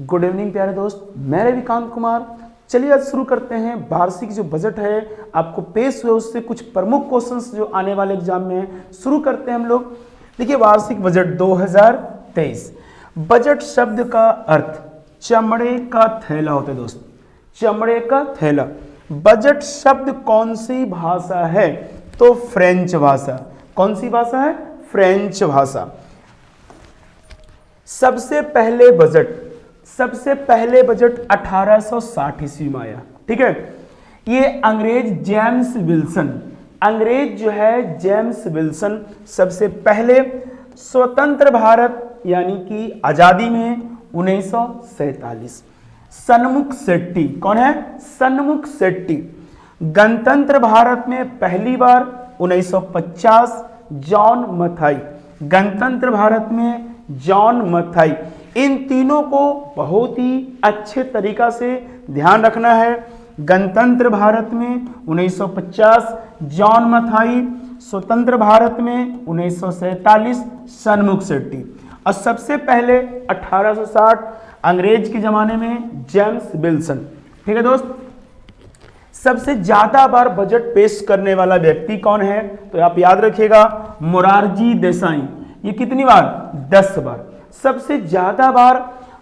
Good evening प्यारे दोस्त, मैं रविकांत कुमार। चलिए आज शुरू करते हैं। वार्षिक जो बजट है आपको पेश हुए उससे कुछ प्रमुख क्वेश्चंस जो आने वाले एग्जाम में हैं शुरू करते हैं हम लोग। देखिए वार्षिक बजट 2023। बजट शब्द का अर्थ चमड़े का थैला होता है दोस्त, चमड़े का थैला। बजट शब्द कौन सी भाषा है? तो फ्रेंच भाषा। कौन सी भाषा है? फ्रेंच भाषा। सबसे पहले बजट 1860 ईस्वी में आया। ठीक है, ये अंग्रेज जेम्स विल्सन, अंग्रेज जो है जेम्स विल्सन सबसे पहले स्वतंत्र भारत यानी कि आजादी में 1947। सन्मुख शेट्टी, कौन है? सन्मुख शेट्टी। गणतंत्र भारत में पहली बार 1950 जॉन मथाई, गणतंत्र भारत में जॉन मथाई। इन तीनों को बहुत ही अच्छे तरीका से ध्यान रखना है। गणतंत्र भारत में 1950 जॉन मथाई, स्वतंत्र भारत में 1947 सन्मुख शेट्टी, और सबसे पहले 1860 अंग्रेज के जमाने में जेम्स विल्सन। ठीक है दोस्त, सबसे ज्यादा बार बजट पेश करने वाला व्यक्ति कौन है? तो आप याद रखिएगा मोरारजी देसाई। ये कितनी बार? 10 बार। सबसे ज्यादा बार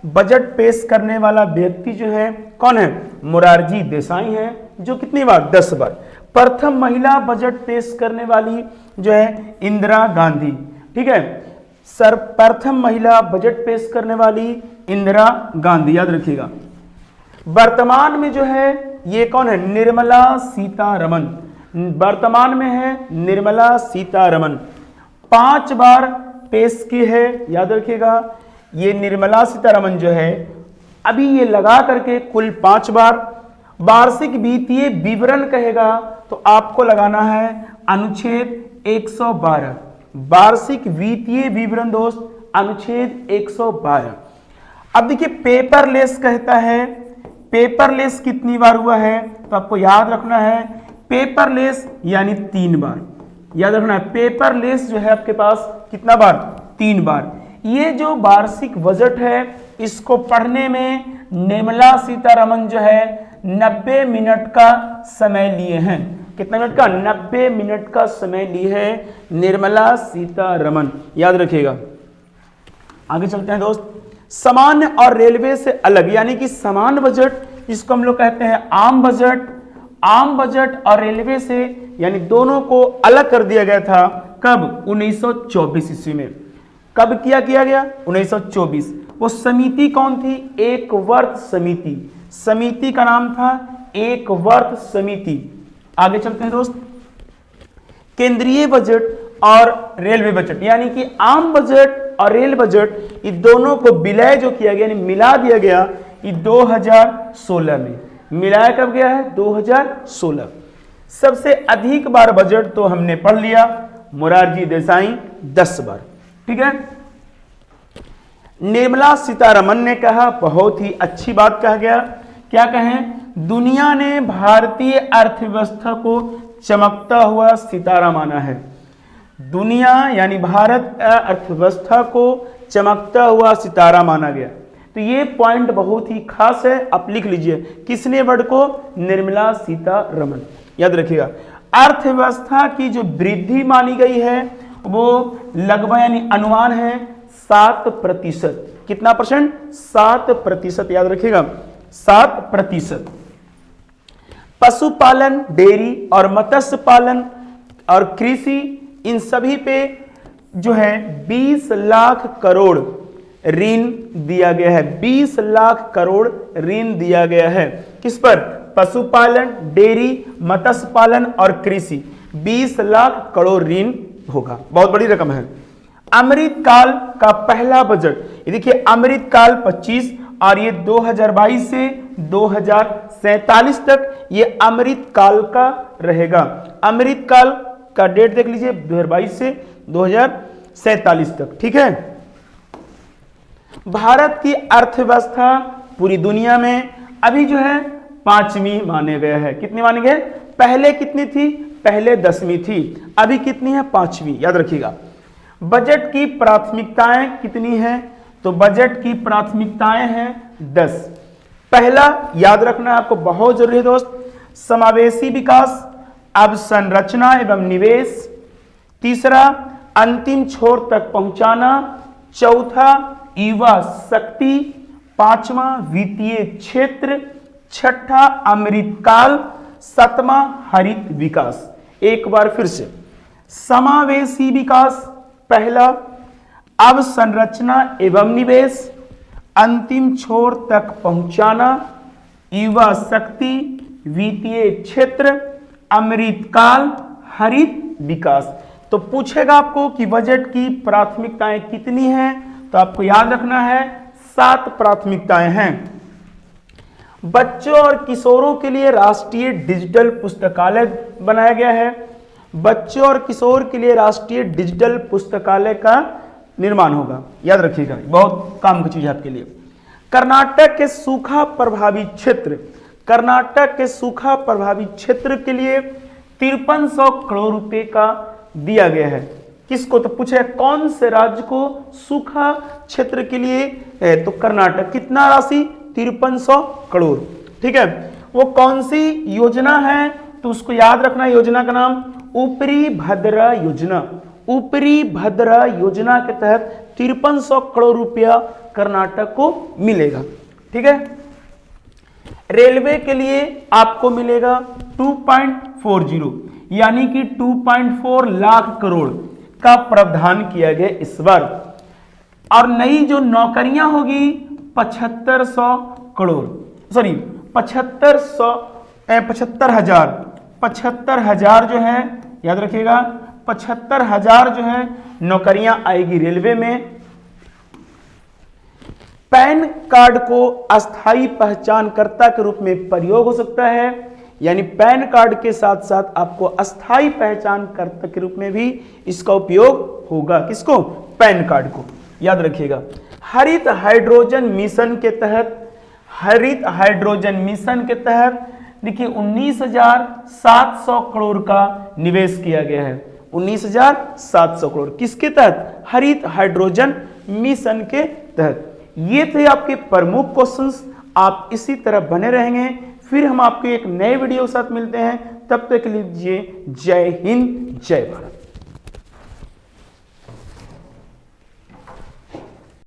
बजट पेश करने वाला व्यक्ति जो है कौन है? मोरारजी देसाई है, जो कितनी बार? 10 बार। प्रथम महिला बजट पेश करने वाली जो है इंदिरा गांधी। ठीक है, प्रथम महिला बजट पेश करने वाली इंदिरा गांधी, याद रखिएगा। वर्तमान में जो है ये कौन है? निर्मला सीतारमन। वर्तमान में है निर्मला सीतारमन। 5 बार पेश की है, याद रखिएगा। ये निर्मला सीतारमन जो है अभी ये लगा करके कुल 5 बार। वार्षिक वित्तीय विवरण कहेगा तो आपको लगाना है अनुच्छेद 112। वार्षिक वित्तीय विवरण दोस्त अनुच्छेद 112। अब देखिए पेपरलेस कहता है, पेपरलेस कितनी बार हुआ है? तो आपको याद रखना है पेपरलेस यानी 3 बार। याद रखना है पेपरलेस जो है आपके पास कितना बार? 3 बार। ये जो वार्षिक बजट है इसको पढ़ने में निर्मला सीतारमन जो है 90 मिनट का समय लिए हैं। कितना मिनट का? 90 मिनट का समय लिए है निर्मला सीतारमन, याद रखिएगा। आगे चलते हैं दोस्त। सामान्य और रेलवे से अलग यानी कि समान बजट, इसको हम लोग कहते हैं आम बजट। आम बजट और रेलवे से यानी दोनों को अलग कर दिया गया था। कब? 1924 ईस्वी में। कब किया गया? 1924। वो समिति कौन थी? एकवर्त समिति। समिति का नाम था एकवर्त समिति। आगे चलते हैं दोस्त। केंद्रीय बजट और रेलवे बजट यानी कि आम बजट और रेल बजट, ये दोनों को विलय जो किया गया यानी मिला दिया गया ये 2016 में। मिलाया कब गया है? 2016। सबसे अधिक बार बजट तो हमने पढ़ लिया, मोरारजी देसाई 10 बार। ठीक है, निर्मला सीतारमन ने कहा, बहुत ही अच्छी बात कहा गया। क्या कहें? दुनिया ने भारतीय अर्थव्यवस्था को चमकता हुआ सितारा माना है। दुनिया यानी भारत अर्थव्यवस्था को चमकता हुआ सितारा माना गया। तो ये पॉइंट बहुत ही खास है, आप लिख लीजिए। किसने वर्ड को? निर्मला सीतारमन, याद रखिएगा। अर्थव्यवस्था की जो वृद्धि मानी गई है वो लगभग यानी अनुमान है 7%। कितना परसेंट? 7%, याद रखिएगा 7%। पशुपालन, डेयरी और मत्स्य पालन और कृषि, इन सभी पे जो है 20 लाख करोड़ ऋण दिया गया है। 20 लाख करोड़ ऋण दिया गया है। किस पर? पशुपालन, डेयरी, मत्स्य पालन और कृषि। 20 लाख करोड़ ऋण होगा, बहुत बड़ी रकम है। अमृतकाल का पहला बजट, ये देखिए अमृतकाल 25 और ये 2022 से 2047 तक ये अमृतकाल का रहेगा। अमृतकाल का डेट देख लीजिए 2022 से 2047 तक। ठीक है, भारत की अर्थव्यवस्था पूरी दुनिया में अभी जो है 5वीं माने गए है। कितनी माने गए? पहले कितनी थी? पहले 10वीं थी, अभी कितनी है? 5वीं, याद रखिएगा। बजट की प्राथमिकताएं कितनी है? तो बजट की प्राथमिकताएं हैं 10। पहला याद रखना आपको बहुत जरूरी है दोस्त, समावेशी विकास, अवसंरचना एवं निवेश। तीसरा, अंतिम छोर तक पहुंचाना। चौथा, युवा शक्ति। पांचवा, वित्तीय क्षेत्र। छठा, अमृतकाल। सातवां, हरित विकास। एक बार फिर से, समावेशी विकास पहला, अवसंरचना एवं निवेश, अंतिम छोर तक पहुंचाना, युवा शक्ति, वित्तीय क्षेत्र, अमृतकाल, हरित विकास। तो पूछेगा आपको कि बजट की प्राथमिकताएं कितनी हैं, तो आपको याद रखना है 7 प्राथमिकताएं हैं। बच्चों और किशोरों के लिए राष्ट्रीय डिजिटल पुस्तकालय बनाया गया है। बच्चों और किशोर के लिए राष्ट्रीय डिजिटल पुस्तकालय का निर्माण होगा, याद रखिएगा, बहुत काम की चीज है आपके लिए। कर्नाटक के सूखा प्रभावित क्षेत्र, कर्नाटक के सूखा प्रभावित क्षेत्र के लिए 5300 करोड़ रुपए का दिया गया है। किसको? तो पूछे कौन से राज्य को सूखा क्षेत्र के लिए है, तो कर्नाटक। कितना राशि? 5300 करोड़। ठीक है, वो कौन सी योजना है, तो उसको याद रखना, योजना का नाम ऊपरी भद्रा योजना। ऊपरी भद्रा योजना के तहत 5300 करोड़ रुपया कर्नाटक को मिलेगा। ठीक है, रेलवे के लिए आपको मिलेगा 2.40 यानी कि 2.4 लाख करोड़ का प्रावधान किया गया इस बार। और नई जो नौकरियां होगी 7500 करोड़, सॉरी 75,000 जो है, याद रखिएगा 75,000 जो है नौकरियां आएगी रेलवे में। पैन कार्ड को अस्थायी पहचानकर्ता के रूप में प्रयोग हो सकता है, यानी पैन कार्ड के साथ साथ आपको अस्थायी पहचानकर्ता के रूप में भी इसका उपयोग होगा। किसको? पैन कार्ड को, याद रखिएगा। हरित हाइड्रोजन मिशन के तहत, हरित हाइड्रोजन मिशन के तहत देखिए 19,700 करोड़ का निवेश किया गया है। 19,700 करोड़ किसके तहत? हरित हाइड्रोजन मिशन के तहत। ये थे आपके प्रमुख क्वेश्चंस। आप इसी तरह बने रहेंगे, फिर हम आपको एक नए वीडियो के साथ मिलते हैं। तब तक के लिए जय हिंद, जय भारत।